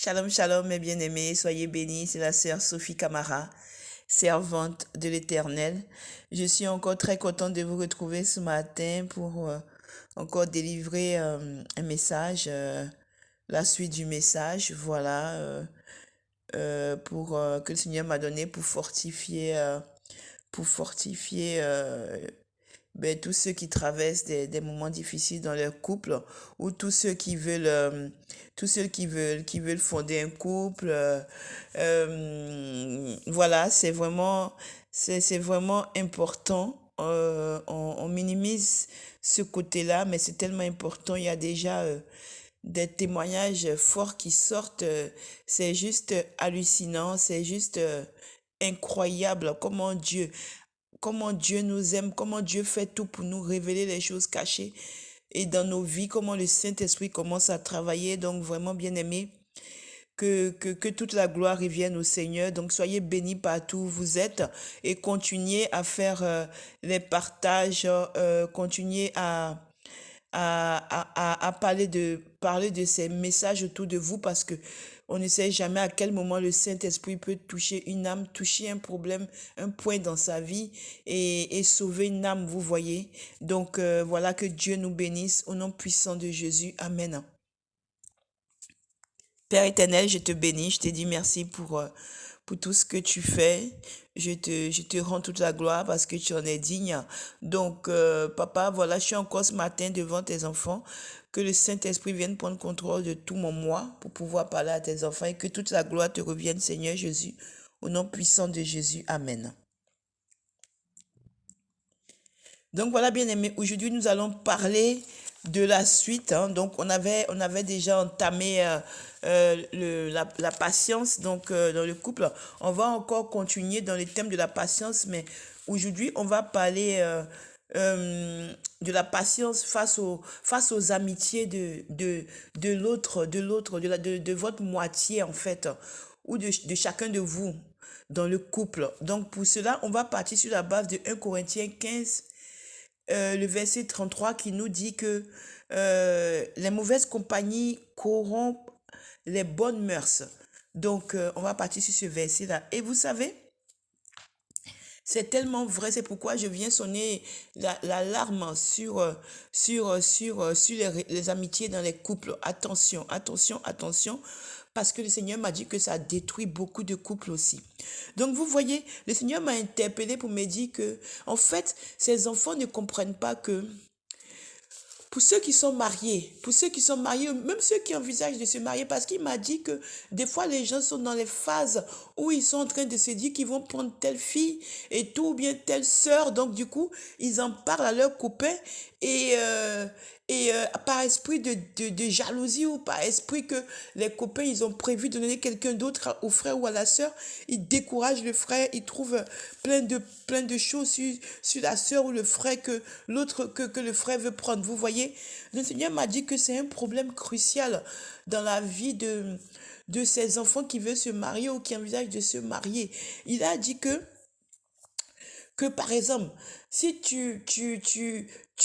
Shalom, shalom, mes bien-aimés, soyez bénis, c'est la sœur Sophie Camara, servante de l'Éternel. Je suis encore très contente de vous retrouver ce matin pour encore délivrer un message, la suite du message, voilà, que le Seigneur m'a donné pour fortifier tous ceux qui traversent des moments difficiles dans leur couple ou tous ceux qui veulent fonder un couple. Voilà, c'est vraiment important. On minimise ce côté-là, mais c'est tellement important. Il y a déjà des témoignages forts qui sortent. C'est juste hallucinant, c'est juste incroyable comment Dieu nous aime, comment Dieu fait tout pour nous révéler les choses cachées et dans nos vies, comment le Saint-Esprit commence à travailler. Donc vraiment bien aimé, que toute la gloire revienne au Seigneur. Donc soyez bénis partout où vous êtes et continuez à faire les partages, continuez à parler de ces messages autour de vous parce que on ne sait jamais à quel moment le Saint-Esprit peut toucher une âme, toucher un problème, un point dans sa vie et sauver une âme, vous voyez. Donc voilà, que Dieu nous bénisse au nom puissant de Jésus. Amen. Père éternel, je te bénis, je te dis merci pour tout ce que tu fais. Je te rends toute la gloire parce que tu en es digne. Donc, papa, voilà, je suis encore ce matin devant tes enfants. Que le Saint-Esprit vienne prendre contrôle de tout mon moi pour pouvoir parler à tes enfants et que toute la gloire te revienne, Seigneur Jésus. Au nom puissant de Jésus. Amen. Donc voilà, bien aimé, aujourd'hui nous allons parler de la suite, hein. Donc on avait déjà entamé la patience dans le couple. On va encore continuer dans le thème de la patience, mais aujourd'hui on va parler de la patience face aux amitiés de l'autre, de votre moitié en fait, ou de chacun de vous dans le couple. Donc pour cela, on va partir sur la base de 1 Corinthiens 15 le verset 33 qui nous dit que les mauvaises compagnies corrompent les bonnes mœurs. Donc, on va partir sur ce verset-là. Et vous savez, c'est tellement vrai, c'est pourquoi je viens sonner l'alarme sur les amitiés dans les couples. Attention, attention, attention, parce que le Seigneur m'a dit que ça détruit beaucoup de couples aussi. Donc vous voyez, le Seigneur m'a interpellé pour me dire que, en fait, ces enfants ne comprennent pas que pour ceux qui sont mariés, même ceux qui envisagent de se marier, parce qu'il m'a dit que des fois les gens sont dans les phases où ils sont en train de se dire qu'ils vont prendre telle fille et tout, ou bien telle sœur, donc du coup, ils en parlent à leurs copains et, par esprit de jalousie ou par esprit que les copains, ils ont prévu de donner quelqu'un d'autre au frère ou à la sœur, ils découragent le frère, ils trouvent plein de choses sur la sœur ou le frère que le frère veut prendre. Vous voyez, le Seigneur m'a dit que c'est un problème crucial dans la vie de ces enfants qui veulent se marier ou qui envisagent de se marier. Il a dit que par exemple, si tu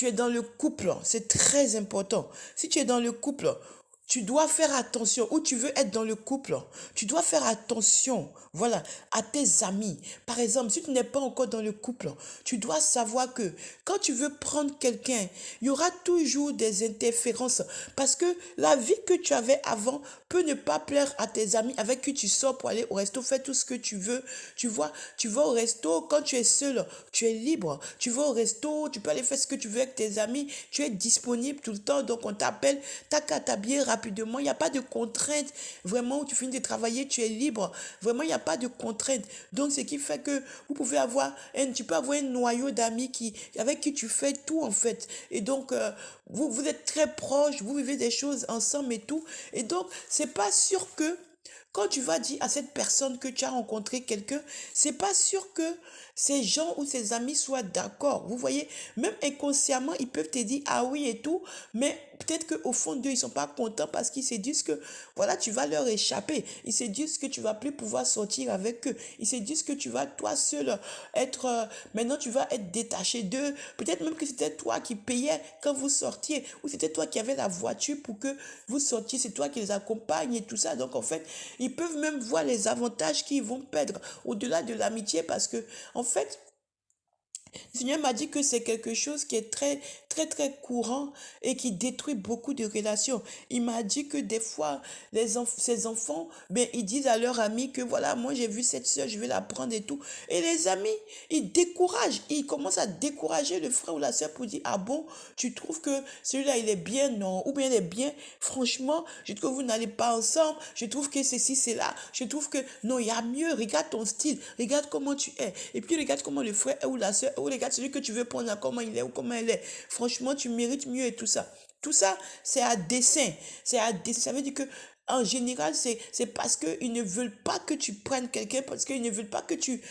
es dans le couple, c'est très important. Si tu es dans le couple, tu dois faire attention, ou tu veux être dans le couple, tu dois faire attention, voilà, à tes amis. Par exemple, si tu n'es pas encore dans le couple, tu dois savoir que quand tu veux prendre quelqu'un, il y aura toujours des interférences parce que la vie que tu avais avant peut ne pas plaire à tes amis avec qui tu sors pour aller au resto, fais tout ce que tu veux. Tu vois, tu vas au resto quand tu es seul, tu es libre. Tu vas au resto, tu peux aller faire ce que tu veux avec tes amis, tu es disponible tout le temps, donc on t'appelle, t'as qu'à t'habiller rapidement, il n'y a pas de contraintes. Vraiment, où tu finis de travailler, tu es libre. Vraiment, il n'y a pas de contraintes. Donc, ce qui fait que tu peux avoir un noyau d'amis avec qui tu fais tout en fait. Et donc, vous êtes très proches, vous vivez des choses ensemble et tout. Et donc, c'est pas sûr que quand tu vas dire à cette personne que tu as rencontré quelqu'un, c'est pas sûr que ces gens ou ces amis soient d'accord. Vous voyez, même inconsciemment, ils peuvent te dire ah oui et tout, mais peut-être qu'au fond d'eux, ils sont pas contents parce qu'ils se disent que, voilà, tu vas leur échapper. Ils se disent que tu vas plus pouvoir sortir avec eux. Ils se disent que tu vas, toi seul, être, maintenant tu vas être détaché d'eux. Peut-être même que c'était toi qui payais quand vous sortiez, ou c'était toi qui avais la voiture pour que vous sortiez, c'est toi qui les accompagne et tout ça. Donc, en fait, ils peuvent même voir les avantages qu'ils vont perdre au-delà de l'amitié parce que, en fait, le Seigneur m'a dit que c'est quelque chose qui est très, très, très courant et qui détruit beaucoup de relations. Il m'a dit que des fois, ces enfants, ben, ils disent à leurs amis que voilà, moi j'ai vu cette soeur, je vais la prendre et tout. Et les amis, ils découragent, ils commencent à décourager le frère ou la soeur pour dire, ah bon, tu trouves que celui-là, il est bien, non, ou bien il est bien, franchement, je trouve que vous n'allez pas ensemble, je trouve que ceci, c'est là, je trouve que non, il y a mieux, regarde ton style, regarde comment tu es, et puis regarde comment le frère ou la soeur, ou regarde celui que tu veux prendre, comment il est ou comment elle est, franchement, tu mérites mieux et tout ça. Tout ça, c'est à dessein. C'est à dessein. Ça veut dire que en général, c'est parce qu'ils ne veulent pas que tu prennes quelqu'un, parce qu'ils ne veulent pas que tu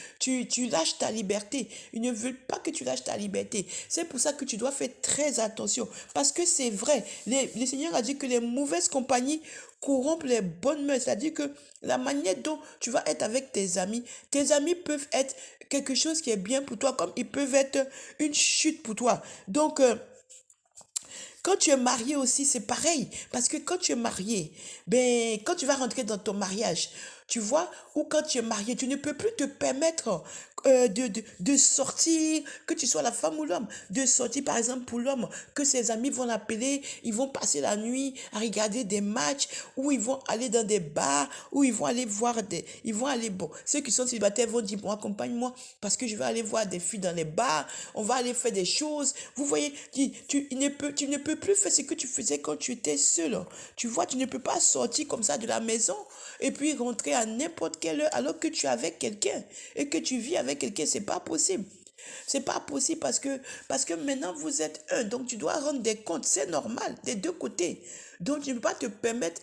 lâches ta liberté. Ils ne veulent pas que tu lâches ta liberté. C'est pour ça que tu dois faire très attention. Parce que c'est vrai, le Seigneur a dit que les mauvaises compagnies corrompent les bonnes mœurs. C'est-à-dire que la manière dont tu vas être avec tes amis peuvent être quelque chose qui est bien pour toi, comme ils peuvent être une chute pour toi. Donc, quand tu es marié aussi, c'est pareil. Parce que quand tu es marié, ben, quand tu vas rentrer dans ton mariage, tu vois, ou quand tu es marié, tu ne peux plus te permettre de sortir, que tu sois la femme ou l'homme, de sortir, par exemple, pour l'homme, que ses amis vont l'appeler, ils vont passer la nuit à regarder des matchs, ou ils vont aller dans des bars, ou ils vont aller voir ils vont aller, bon, ceux qui sont célibataires vont dire, bon, accompagne-moi, parce que je vais aller voir des filles dans les bars, on va aller faire des choses. Vous voyez, tu ne peux plus faire ce que tu faisais quand tu étais seul. Tu vois, tu ne peux pas sortir comme ça de la maison et puis rentrer à n'importe quelle heure alors que tu es avec quelqu'un et que tu vis avec quelqu'un. C'est pas possible. C'est pas possible parce que maintenant vous êtes un, donc tu dois rendre des comptes. C'est normal des deux côtés. Donc tu ne peux pas te permettre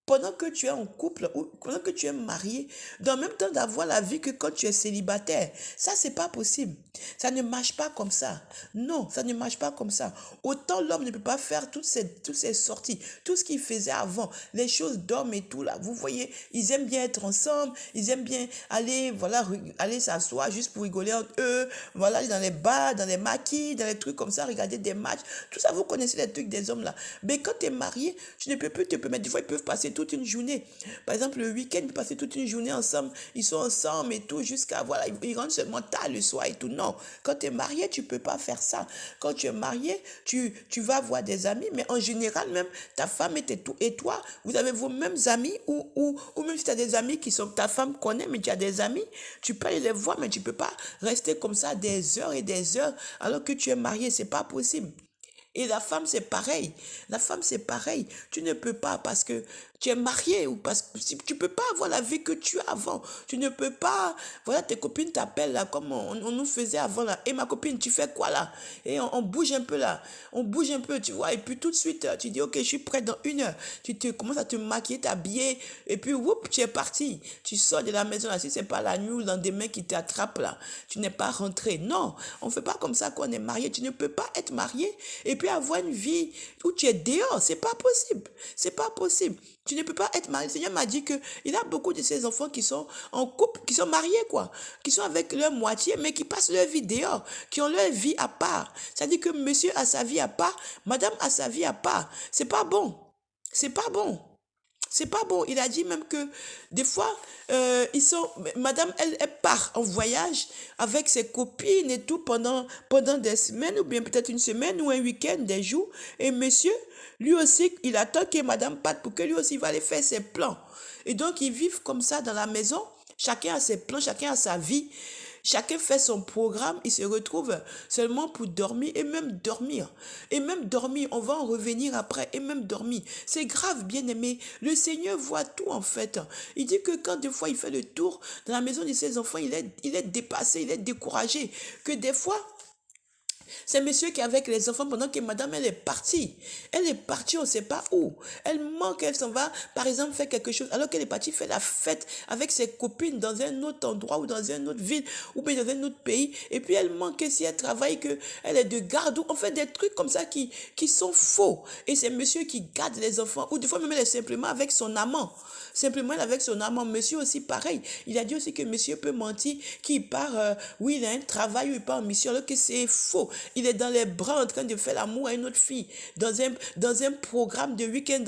pendant que tu es en couple ou pendant que tu es marié, dans le même temps d'avoir la vie que quand tu es célibataire. Ça, c'est pas possible. Ça ne marche pas comme ça. Non, ça ne marche pas comme ça. Autant l'homme ne peut pas faire toutes ces sorties, tout ce qu'il faisait avant, les choses d'homme et tout là. Vous voyez, ils aiment bien être ensemble, ils aiment bien aller, voilà, aller s'asseoir juste pour rigoler entre eux, voilà, aller dans les bars, dans les maquis, dans les trucs comme ça, regarder des matchs. Tout ça, vous connaissez les trucs des hommes là. Mais quand tu es marié, tu ne peux plus te permettre. Des fois, ils peuvent passer toute une journée. Par exemple, le week-end, ils peuvent passer toute une journée ensemble. Ils sont ensemble et tout, jusqu'à, voilà, ils rentrent seulement tard le soir et tout. Non, quand tu es marié, tu peux pas faire ça. Quand tu es marié, tu vas voir des amis, mais en général, même ta femme et toi, vous avez vos mêmes amis, ou même si tu as des amis qui sont, ta femme connaît, mais tu as des amis, tu peux aller les voir, mais tu peux pas rester comme ça des heures et des heures alors que tu es marié. C'est pas possible. Et la femme, c'est pareil. La femme, c'est pareil. Tu ne peux pas parce que tu es marié ou parce que tu peux pas avoir la vie que tu as avant. Tu ne peux pas. Voilà, tes copines t'appellent là comme on nous faisait avant là. Et ma copine, tu fais quoi là? Et on bouge un peu là. On bouge un peu, tu vois. Et puis tout de suite, tu dis, ok, je suis prête dans une heure. Tu commences à te maquiller, t'habiller. Et puis, whoop, tu es parti. Tu sors de la maison là. Si c'est pas la nuit ou le lendemain qui t'attrape là, tu n'es pas rentré. Non, on fait pas comme ça quand on est marié. Tu ne peux pas être marié et puis avoir une vie où tu es dehors. C'est pas possible. C'est pas possible. Tu ne peux pas être marié. Le Seigneur m'a dit que il a beaucoup de ses enfants qui sont en couple, qui sont mariés, quoi, qui sont avec leur moitié, mais qui passent leur vie dehors, qui ont leur vie à part. C'est-à-dire que monsieur a sa vie à part, madame a sa vie à part. C'est pas bon. C'est pas bon. C'est pas bon. Il a dit même que des fois, madame, elle part en voyage avec ses copines et tout pendant des semaines, ou bien peut-être une semaine ou un week-end, des jours. Et monsieur, lui aussi, il attend que madame parte pour que lui aussi va aller faire ses plans. Et donc, ils vivent comme ça dans la maison. Chacun a ses plans, chacun a sa vie. Chacun fait son programme, il se retrouve seulement pour dormir et même dormir. Et même dormir, on va en revenir après, et même dormir. C'est grave, bien aimé. Le Seigneur voit tout en fait. Il dit que quand des fois il fait le tour dans la maison de ses enfants, il est dépassé, il est découragé. Que des fois, C'est monsieur qui est avec les enfants pendant que madame, elle est partie. Elle est partie, on ne sait pas où. Elle manque, elle s'en va, par exemple, faire quelque chose, alors qu'elle est partie faire la fête avec ses copines dans un autre endroit ou dans une autre ville ou bien dans un autre pays. Et puis elle manque si elle travaille, qu'elle est de garde. Ou on fait des trucs comme ça qui sont faux. Et c'est monsieur qui garde les enfants. Ou des fois même, elle est simplement avec son amant. Simplement, elle est avec son amant. Monsieur aussi, pareil. Il a dit aussi que monsieur peut mentir, qu'il part, oui, il a un travail ou il part en mission, alors que c'est faux. Il est dans les bras en train de faire l'amour à une autre fille. Dans un programme de week-end,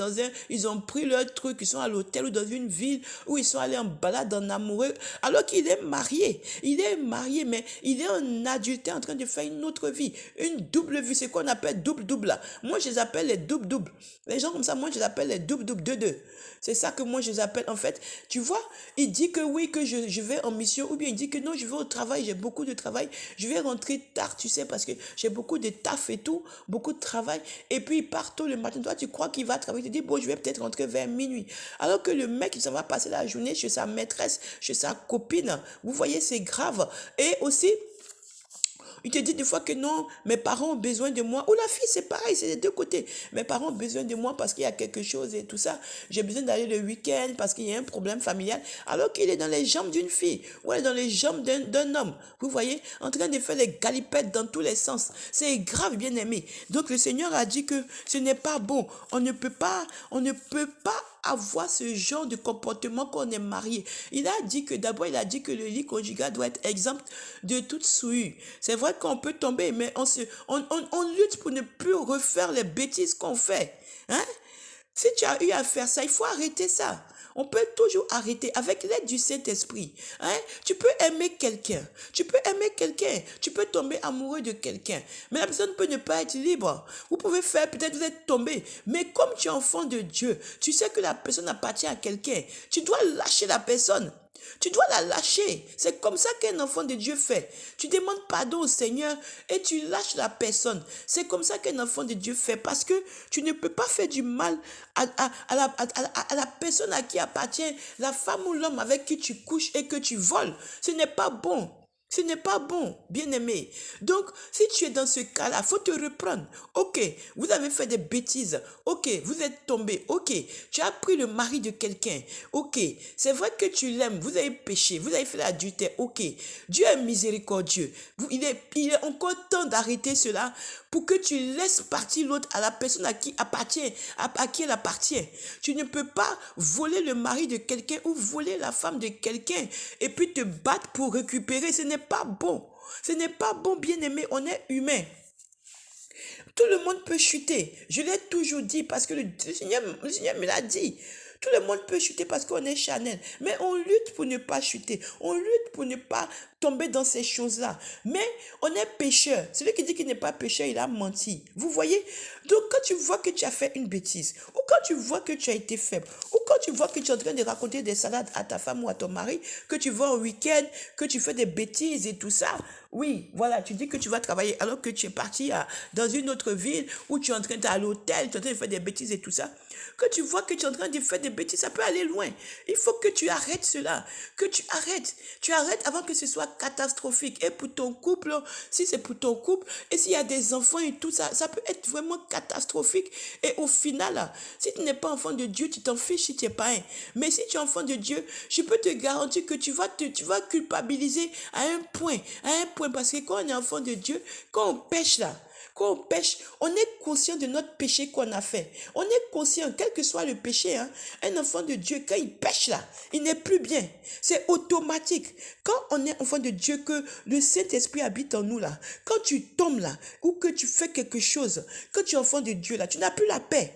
ils ont pris leur truc, ils sont à l'hôtel ou dans une ville où ils sont allés en balade en amoureux, alors qu'il est marié. Il est marié, mais il est un adulte en train de faire une autre vie. Une double vie, c'est quoi on appelle double-double là. Moi, je les appelle les double-double. Les gens comme ça, moi, je les appelle les double-double, deux-deux. C'est ça que moi, je les appelle. En fait, tu vois, il dit que oui, que je vais en mission, ou bien il dit que non, je vais au travail, j'ai beaucoup de travail, je vais rentrer tard, tu sais, parce que j'ai beaucoup de taf et tout, beaucoup de travail, et puis il part tôt le matin. Toi, tu crois qu'il va travailler, tu te dis, bon, je vais peut-être rentrer vers minuit. Alors que le mec, il s'en va passer la journée chez sa maîtresse, chez sa copine. Vous voyez, c'est grave. Et aussi, il te dit des fois que non, mes parents ont besoin de moi. Ou la fille, c'est pareil, c'est des deux côtés. Mes parents ont besoin de moi parce qu'il y a quelque chose et tout ça. J'ai besoin d'aller le week-end parce qu'il y a un problème familial. Alors qu'il est dans les jambes d'une fille ou elle est dans les jambes d'un homme. Vous voyez, en train de faire les galipettes dans tous les sens. C'est grave, bien aimé. Donc le Seigneur a dit que ce n'est pas bon. On ne peut pas avoir ce genre de comportement quand on est marié. Il a dit que d'abord, il a dit que le lit conjugal doit être exempt de toute souillure. C'est vrai qu'on peut tomber, mais on lutte pour ne plus refaire les bêtises qu'on fait. Hein? Si tu as eu à faire ça, il faut arrêter ça. On peut toujours arrêter avec l'aide du Saint-Esprit. Hein? Tu peux aimer quelqu'un. Tu peux tomber amoureux de quelqu'un. Mais la personne peut ne pas être libre. Vous pouvez faire, peut-être vous êtes tombé. Mais comme tu es enfant de Dieu, tu sais que la personne appartient à quelqu'un. Tu dois lâcher la personne. Tu dois la lâcher. C'est comme ça qu'un enfant de Dieu fait. Tu demandes pardon au Seigneur et tu lâches la personne. C'est comme ça qu'un enfant de Dieu fait. Parce que tu ne peux pas faire du mal à la personne à qui appartient la femme ou l'homme avec qui tu couches et que tu voles. Ce n'est pas bon. Ce n'est pas bon, bien-aimé. Donc, si tu es dans ce cas-là, il faut te reprendre. Ok, vous avez fait des bêtises. Ok, vous êtes tombé. Ok, tu as pris le mari de quelqu'un. Ok, c'est vrai que tu l'aimes. Vous avez péché. Vous avez fait l'adultère. Ok, Dieu est miséricordieux. Il est encore temps d'arrêter cela pour que tu laisses partir l'autre à la personne à qui elle appartient. Tu ne peux pas voler le mari de quelqu'un ou voler la femme de quelqu'un et puis te battre pour récupérer. Ce n'est pas bon. Ce n'est pas bon, bien-aimé. On est humain. Tout le monde peut chuter. Je l'ai toujours dit parce que le Seigneur me l'a dit. Tout le monde peut chuter parce qu'on est charnel. Mais on lutte pour ne pas chuter. On lutte pour ne pas tomber dans ces choses-là. Mais on est pécheur. Celui qui dit qu'il n'est pas pécheur, il a menti. Vous voyez? Donc quand tu vois que tu as fait une bêtise, ou quand tu vois que tu as été faible, ou quand tu vois que tu es en train de raconter des salades à ta femme ou à ton mari, que tu vas au week-end, que tu fais des bêtises et tout ça, oui, voilà, tu dis que tu vas travailler alors que tu es parti dans une autre ville où tu es en train d'aller à l'hôtel, tu es en train de faire des bêtises et tout ça. Que tu vois que tu es en train de faire des bêtises, ça peut aller loin. Il faut que tu arrêtes cela, que tu arrêtes. Tu arrêtes avant que ce soit catastrophique. Et pour ton couple, si c'est pour ton couple, et s'il y a des enfants et tout ça, ça peut être vraiment catastrophique. Et au final, si tu n'es pas enfant de Dieu, tu t'en fiches si tu n'es pas un. Mais si tu es enfant de Dieu, je peux te garantir que tu vas culpabiliser à un point, parce que quand on est enfant de Dieu, quand on pêche là, quand on pêche, on est conscient de notre péché qu'on a fait. On est conscient, quel que soit le péché, hein, un enfant de Dieu, quand il pêche là, il n'est plus bien. C'est automatique. Quand on est enfant de Dieu, que le Saint-Esprit habite en nous là, quand tu tombes là, ou que tu fais quelque chose, quand tu es enfant de Dieu là, tu n'as plus la paix.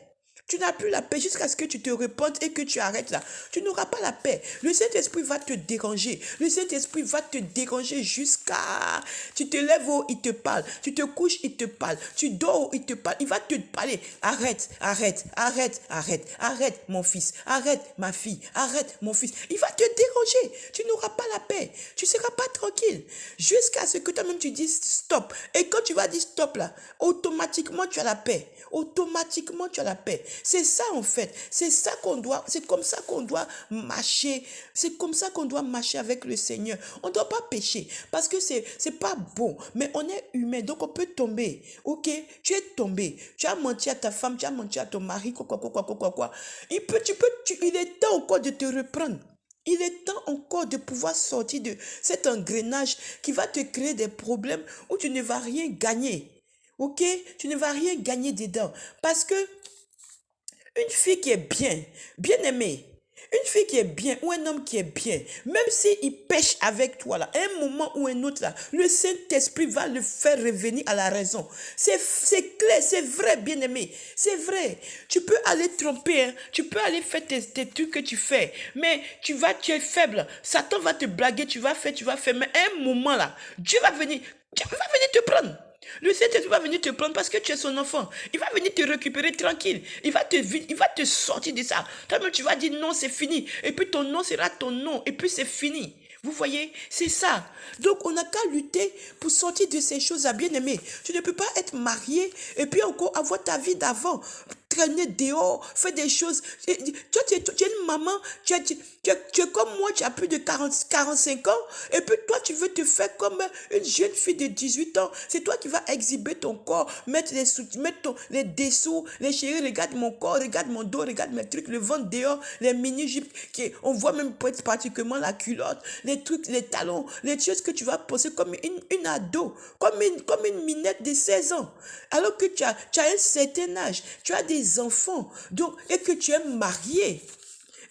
Tu n'as plus la paix jusqu'à ce que tu te repentes et que tu arrêtes là. Tu n'auras pas la paix. Le Saint-Esprit va te déranger. Le Saint-Esprit va te déranger jusqu'à... Tu te lèves haut, il te parle. Tu te couches, il te parle. Tu dors, il te parle. Il va te parler. Arrête, arrête, arrête, arrête, arrête mon fils. Arrête ma fille. Arrête mon fils. Il va te déranger. manger. Tu n'auras pas la paix. Tu ne seras pas tranquille. Jusqu'à ce que toi-même tu dises stop. Et quand tu vas dire stop là, automatiquement tu as la paix. Automatiquement tu as la paix. C'est ça en fait. C'est comme ça qu'on doit marcher. C'est comme ça qu'on doit marcher avec le Seigneur. On ne doit pas pécher parce que c'est pas bon. Mais on est humain, donc on peut tomber. Ok, tu es tombé. Tu as menti à ta femme, tu as menti à ton mari, quoi. Il est temps encore de te reprendre. Il est temps encore de pouvoir sortir de cet engrenage qui va te créer des problèmes où tu ne vas rien gagner. Ok? Tu ne vas rien gagner dedans. Parce que une fille qui est bien aimée, une fille qui est bien ou un homme qui est bien, même s'il pêche avec toi, là, à un moment ou un autre, là, le Saint-Esprit va le faire revenir à la raison. C'est clair, c'est vrai, bien aimé. C'est vrai. Tu peux aller tromper, hein, tu peux aller faire tes trucs que tu fais, mais tu es faible. Satan va te blaguer, tu vas faire, mais à un moment, là, Dieu va venir te prendre. Le Saint-Esprit va venir te prendre parce que tu es son enfant. Il va venir te récupérer tranquille. Il va te sortir de ça. Toi-même, tu vas dire non, c'est fini. Et puis ton nom sera ton nom. Et puis c'est fini. Vous voyez, c'est ça. Donc, on n'a qu'à lutter pour sortir de ces choses-là, bien aimé. Tu ne peux pas être marié et puis encore avoir ta vie d'avant. Traîner dehors, faire des choses. Toi, tu es une maman, tu es comme moi, tu as plus de 45 ans, et puis toi, tu veux te faire comme une jeune fille de 18 ans. C'est toi qui vas exhiber ton corps, mettre les dessous, les chéris, regarde mon corps, regarde mon dos, regarde mes trucs, le ventre dehors, les mini-jupes, on voit même particulièrement la culotte, les trucs, les talons, les choses que tu vas poser comme une ado, comme une minette de 16 ans. Alors que tu as un certain âge, tu as des enfants, donc, et que tu es marié,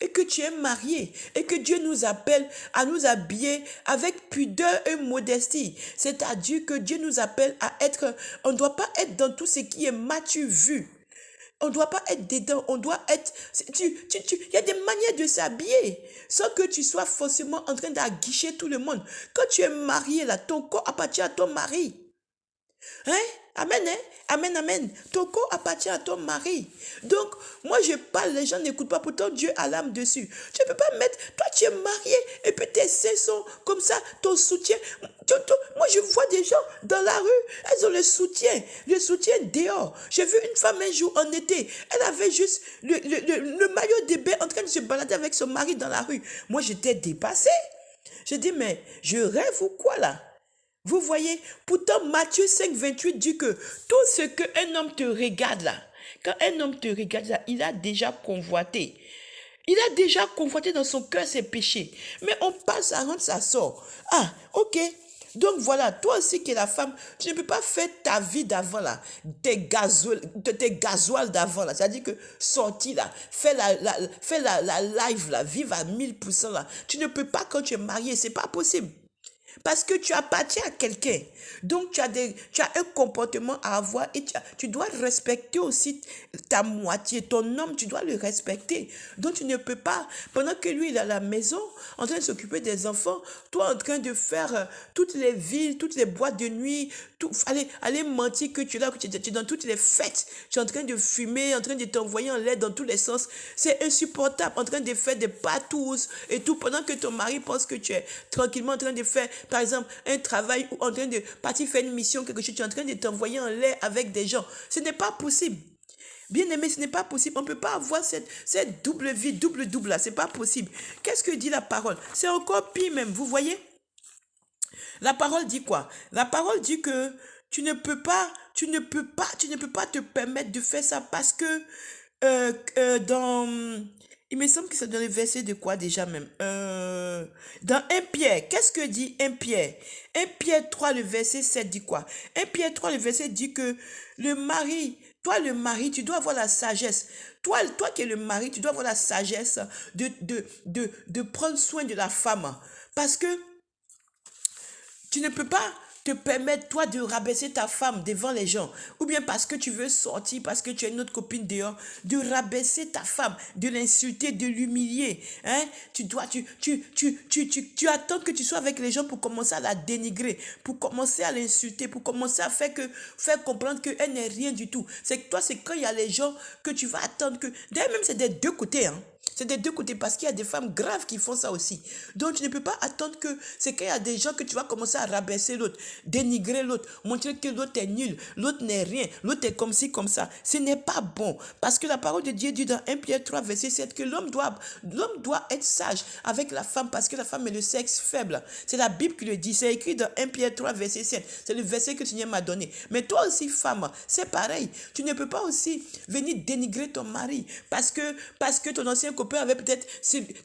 et que Dieu nous appelle à nous habiller avec pudeur et modestie. C'est-à-dire que Dieu nous appelle à être, on ne doit pas être dans tout ce qui est matu vu. On ne doit pas être dedans, on doit être... Il y a des manières de s'habiller sans que tu sois forcément en train d'aguicher tout le monde. Quand tu es marié, là, ton corps appartient à ton mari. Hein? Amen, hein? Amen, amen. Ton corps appartient à ton mari. Donc, moi je parle, les gens n'écoutent pas, pourtant Dieu a l'âme dessus. Tu ne peux pas mettre, toi tu es marié, et puis tes seins sont comme ça, ton soutien. Moi je vois des gens dans la rue, elles ont le soutien dehors. J'ai vu une femme un jour en été, elle avait juste le maillot de bain en train de se balader avec son mari dans la rue. Moi j'étais dépassée. J'ai dit, mais je rêve ou quoi là? Vous voyez, pourtant Matthieu 5, 28 dit que tout ce qu'un homme te regarde là, quand un homme te regarde là, il a déjà convoité. Il a déjà convoité dans son cœur ses péchés. Mais on passe à rendre ça sort. Ah, ok. Donc voilà, toi aussi qui es la femme, tu ne peux pas faire ta vie d'avant là, tes gasoils d'avant là. C'est-à-dire que sortir là, fais la live là, vive à 1000% là. Tu ne peux pas quand tu es marié, c'est pas possible. Parce que tu appartiens à quelqu'un. Donc, tu as un comportement à avoir et tu dois respecter aussi ta moitié. Ton homme, tu dois le respecter. Donc, tu ne peux pas, pendant que lui, il est à la maison, en train de s'occuper des enfants, toi, en train de faire toutes les villes, toutes les boîtes de nuit, aller mentir que tu es là, que tu es dans toutes les fêtes. Tu es en train de fumer, en train de t'envoyer en l'air dans tous les sens. C'est insupportable, en train de faire des patous et tout, pendant que ton mari pense que tu es tranquillement en train de faire, par exemple, un travail ou en train de partir faire une mission, quelque chose, tu es en train de t'envoyer en l'air avec des gens. Ce n'est pas possible. Bien aimé, ce n'est pas possible. On ne peut pas avoir cette double vie, double là. Ce n'est pas possible. Qu'est-ce que dit la parole? C'est encore pire même, vous voyez? La parole dit quoi? La parole dit que tu ne peux pas te permettre de faire ça parce que il me semble que c'est dans le verset de quoi déjà même? Dans 1 Pierre, qu'est-ce que dit 1 Pierre? 1 Pierre 3, le verset 7 dit quoi? 1 Pierre 3, le verset dit que le mari, tu dois avoir la sagesse. Toi qui es le mari, tu dois avoir la sagesse de prendre soin de la femme. Parce que tu ne peux pas te permettre, toi, de rabaisser ta femme devant les gens. Ou bien parce que tu veux sortir, parce que tu as une autre copine dehors, de rabaisser ta femme, de l'insulter, de l'humilier. Hein? Tu attends que tu sois avec les gens pour commencer à la dénigrer, pour commencer à l'insulter, pour commencer à faire comprendre qu'elle n'est rien du tout. C'est que toi, c'est quand il y a les gens que tu vas attendre que... D'ailleurs, même c'est des deux côtés. Hein? C'est des deux côtés parce qu'il y a des femmes graves qui font ça aussi. Donc, tu ne peux pas attendre que c'est qu'il y a des gens que tu vas commencer à rabaisser l'autre, dénigrer l'autre, montrer que l'autre est nul, l'autre n'est rien, l'autre est comme ci, comme ça. Ce n'est pas bon. Parce que la parole de Dieu dit dans 1 Pierre 3, verset 7, que l'homme doit être sage avec la femme parce que la femme est le sexe faible. C'est la Bible qui le dit. C'est écrit dans 1 Pierre 3, verset 7. C'est le verset que le Seigneur m'a donné. Mais toi aussi, femme, c'est pareil. Tu ne peux pas aussi venir dénigrer ton mari parce que ton ancien copain avait peut-être,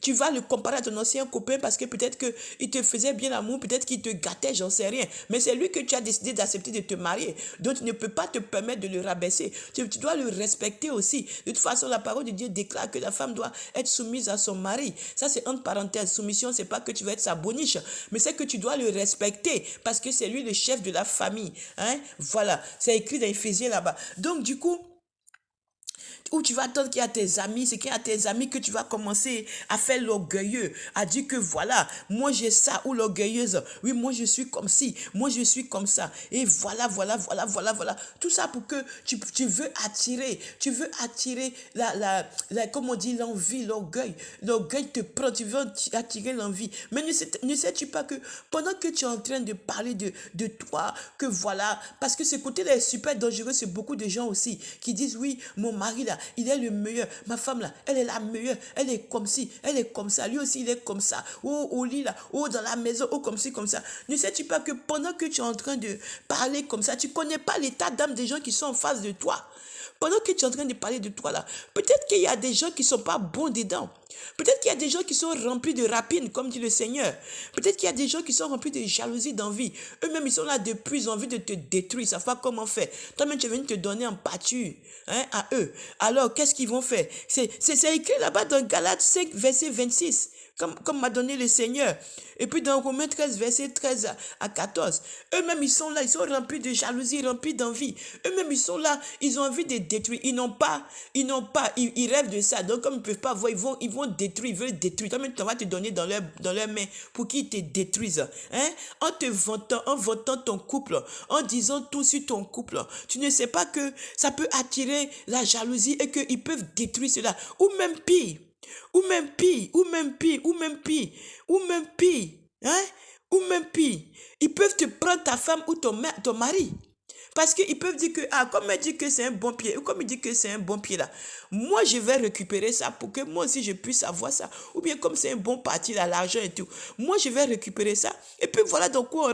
tu vas le comparer à ton ancien copain parce que peut-être qu'il te faisait bien l'amour, peut-être qu'il te gâtait, j'en sais rien. Mais c'est lui que tu as décidé d'accepter de te marier. Donc tu ne peux pas te permettre de le rabaisser. Tu dois le respecter aussi. De toute façon, la parole de Dieu déclare que la femme doit être soumise à son mari. Ça, c'est entre parenthèses. Soumission, c'est pas que tu vas être sa boniche, mais c'est que tu dois le respecter parce que c'est lui le chef de la famille. Hein? Voilà, c'est écrit dans Éphésiens là-bas. Donc, du coup, où tu vas attendre qu'il y a tes amis, c'est qu'il y a tes amis que tu vas commencer à faire l'orgueilleux, à dire que voilà, moi j'ai ça, ou l'orgueilleuse, oui, moi je suis comme ci, moi je suis comme ça, et voilà. Tout ça pour que tu veux attirer comme on dit, l'envie, l'orgueil. L'orgueil te prend, tu veux attirer l'envie. Mais ne sais-tu pas que pendant que tu es en train de parler de toi, que voilà, parce que ce côté-là est super dangereux, c'est beaucoup de gens aussi qui disent, oui, mon mari là, il est le meilleur. Ma femme là, elle est la meilleure. Elle est comme ci, elle est comme ça. Lui aussi, il est comme ça. Oh, au lit là, oh, dans la maison, oh, comme ci, comme ça. Ne sais-tu pas que pendant que tu es en train de parler comme ça, tu ne connais pas l'état d'âme des gens qui sont en face de toi. Pendant que tu es en train de parler de toi là, peut-être qu'il y a des gens qui ne sont pas bons dedans. Peut-être qu'il y a des gens qui sont remplis de rapines, comme dit le Seigneur. Peut-être qu'il y a des gens qui sont remplis de jalousie, d'envie. Eux-mêmes, ils sont là depuis, ils ont envie de te détruire. Ils ne savent pas comment faire. Toi-même, tu es venu te donner en pâture à eux. Alors, qu'est-ce qu'ils vont faire? C'est écrit là-bas dans Galates 5, verset 26. Comme m'a donné le Seigneur. Et puis dans Romains 13, verset 13 à 14. Eux-mêmes, ils sont là, ils sont remplis de jalousie, remplis d'envie. Eux-mêmes, ils sont là, ils ont envie de détruire. Ils rêvent de ça. Donc, comme ils ne peuvent pas voir, ils vont détruire, ils veulent détruire. Toi-même, tu vas te donner dans leurs mains pour qu'ils te détruisent. En te vantant, en vantant ton couple, en disant tout sur ton couple. Tu ne sais pas que ça peut attirer la jalousie et qu'ils peuvent détruire cela. Ou même pire. Ou même pire. Ils peuvent te prendre ta femme ou ton mari. Parce qu'ils peuvent dire que, comme elle dit que c'est un bon pied, ou comme il dit que c'est un bon pied là, moi je vais récupérer ça pour que moi aussi je puisse avoir ça. Ou bien comme c'est un bon parti là, l'argent et tout, moi je vais récupérer ça. Et puis voilà dans quoi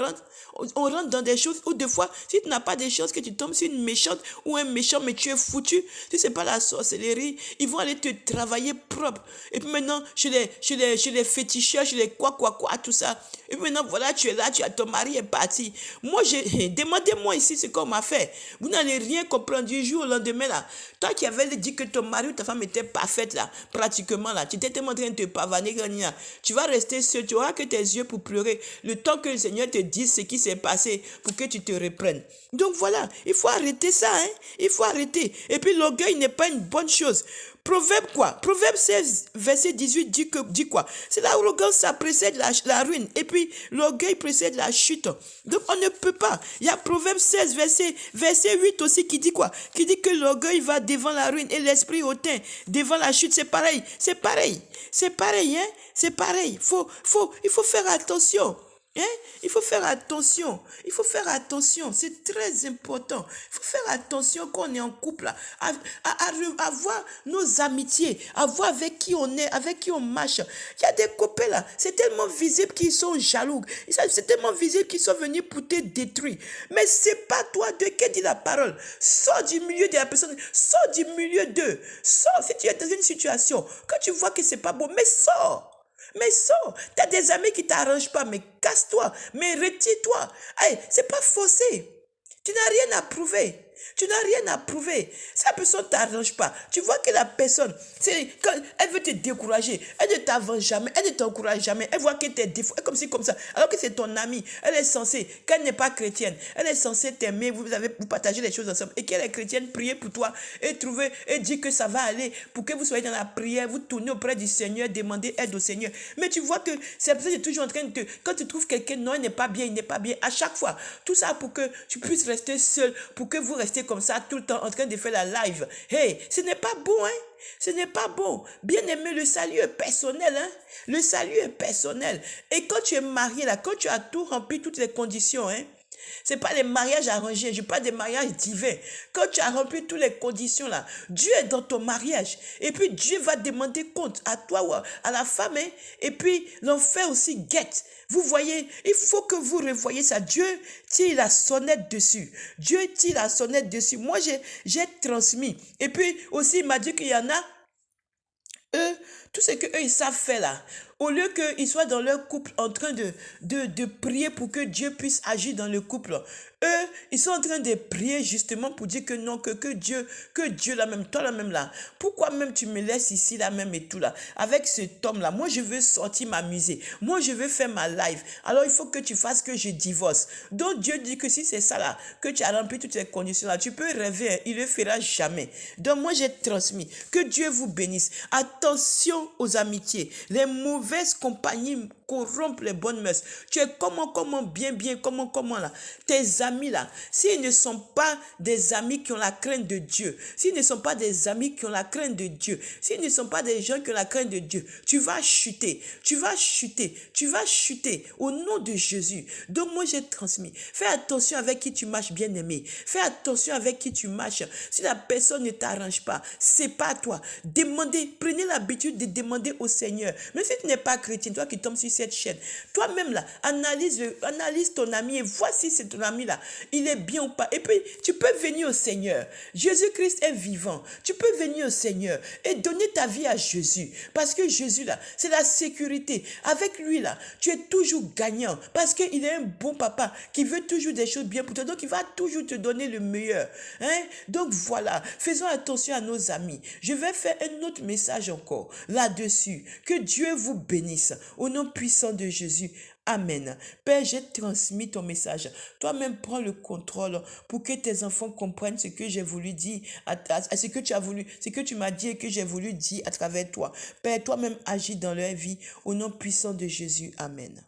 on rentre dans des choses où des fois, si tu n'as pas des chances que tu tombes sur une méchante ou un méchant, mais tu es foutu, si c'est pas la sorcellerie, ils vont aller te travailler propre. Et puis maintenant, chez les féticheurs, chez les quoi, tout ça. Et puis maintenant, voilà, tu es là, ton mari est parti. Moi, demandez-moi ici ce qu'on m'a fait. Vous n'allez rien comprendre du jour au lendemain là. Toi qui avais dit que ton mari ou ta femme était parfaite là, pratiquement là, tu étais tellement en train de te pavaner, tu vas rester seul, tu auras que tes yeux pour pleurer, le temps que le Seigneur te dise ce qui s'est passé pour que tu te reprennes. Donc voilà, il faut arrêter ça, il faut arrêter. Et puis l'orgueil n'est pas une bonne chose. Proverbe quoi? Proverbe 16, verset 18 dit quoi? C'est l'arrogance, ça précède la ruine. Et puis l'orgueil précède la chute. Donc on ne peut pas. Il y a Proverbe 16, verset 8 aussi qui dit quoi? Qui dit que l'orgueil va devant la ruine et l'esprit hautain devant la chute. C'est pareil. C'est pareil. Il faut faire attention. Il faut faire attention, c'est très important. Il faut faire attention quand on est en couple, à voir nos amitiés, à voir avec qui on est, avec qui on marche. Il y a des copains là, c'est tellement visible qu'ils sont jaloux, c'est tellement visible qu'ils sont venus pour te détruire. Mais c'est pas toi de qui dit la parole. Sors du milieu de la personne, sors du milieu d'eux. Sors si tu es dans une situation, quand tu vois que c'est pas bon, mais sors. Mais sors, tu as des amis qui ne t'arrangent pas, mais casse-toi, mais retire-toi. Hey, c'est pas forcé. Tu n'as rien à prouver. Cette personne ne t'arrange pas. Tu vois que la personne, quand elle veut te décourager, elle ne t'avance jamais, elle ne t'encourage jamais. Elle voit que tes défauts, comme ci, comme ça. Alors que c'est ton amie, elle est censée, quand elle n'est pas chrétienne, elle est censée t'aimer, vous partagez les choses ensemble. Et qu'elle est chrétienne, priez pour toi et dire que ça va aller pour que vous soyez dans la prière, vous tournez auprès du Seigneur, demandez aide au Seigneur. Mais tu vois que cette personne est toujours en train de quand tu trouves quelqu'un, non, il n'est pas bien, à chaque fois. Tout ça pour que tu puisses rester seul, pour que vous restiez rester comme ça tout le temps en train de faire la live. Hey, ce n'est pas bon, hein? Ce n'est pas bon. Bien aimé, le salut est personnel, hein? Le salut est personnel. Et quand tu es marié, là, quand tu as tout rempli, toutes les conditions, hein? C'est pas les mariages arrangés, je parle des mariages divins. Quand tu as rempli toutes les conditions là, Dieu est dans ton mariage. Et puis Dieu va demander compte à toi ou à la femme. Hein? Et puis l'enfer aussi guette. Vous voyez, il faut que vous revoyez ça. Dieu tire la sonnette dessus. Dieu tire la sonnette dessus. Moi, j'ai transmis. Et puis aussi, il m'a dit qu'il y en a eux, tout ce qu'eux, ils savent faire là, au lieu qu'ils soient dans leur couple en train de prier pour que Dieu puisse agir dans le couple, eux, ils sont en train de prier justement pour dire que non, que Dieu là même, toi là même là, pourquoi même tu me laisses ici là même et tout là, avec cet homme là, moi je veux sortir m'amuser, moi je veux faire ma life, alors il faut que tu fasses que je divorce. Donc Dieu dit que si c'est ça là, que tu as rempli toutes ces conditions là, tu peux rêver, hein, il ne le fera jamais. Donc moi j'ai transmis, que Dieu vous bénisse. Attention aux amitiés, les mauvaises compagnies corrompent les bonnes mœurs. Tu es comment, bien, comment là. Tes amis là, s'ils ne sont pas des amis qui ont la crainte de Dieu, s'ils ne sont pas des amis qui ont la crainte de Dieu, s'ils ne sont pas des gens qui ont la crainte de Dieu, tu vas chuter au nom de Jésus. Donc moi j'ai transmis. Fais attention avec qui tu marches, bien aimé. Fais attention avec qui tu marches. Si la personne ne t'arrange pas, c'est pas toi. Demandez, prenez l'habitude de demander au Seigneur. Même si tu n'es pas chrétien, toi qui tombes sur cette chaîne, toi-même là, analyse ton ami et vois si c'est ton ami là, il est bien ou pas. Et puis, tu peux venir au Seigneur. Jésus-Christ est vivant. Tu peux venir au Seigneur et donner ta vie à Jésus. Parce que Jésus là, c'est la sécurité. Avec lui là, tu es toujours gagnant. Parce qu'il est un bon papa qui veut toujours des choses bien pour toi. Donc, il va toujours te donner le meilleur. Hein? Donc, voilà. Faisons attention à nos amis. Je vais faire un autre message encore là-dessus. Que Dieu vous bénisse. Au nom puissant de Jésus. Amen. Père, j'ai transmis ton message. Toi-même, prends le contrôle pour que tes enfants comprennent ce que j'ai voulu dire, ce que tu as voulu, ce que tu m'as dit et que j'ai voulu dire à travers toi. Père, toi-même, agis dans leur vie. Au nom puissant de Jésus. Amen.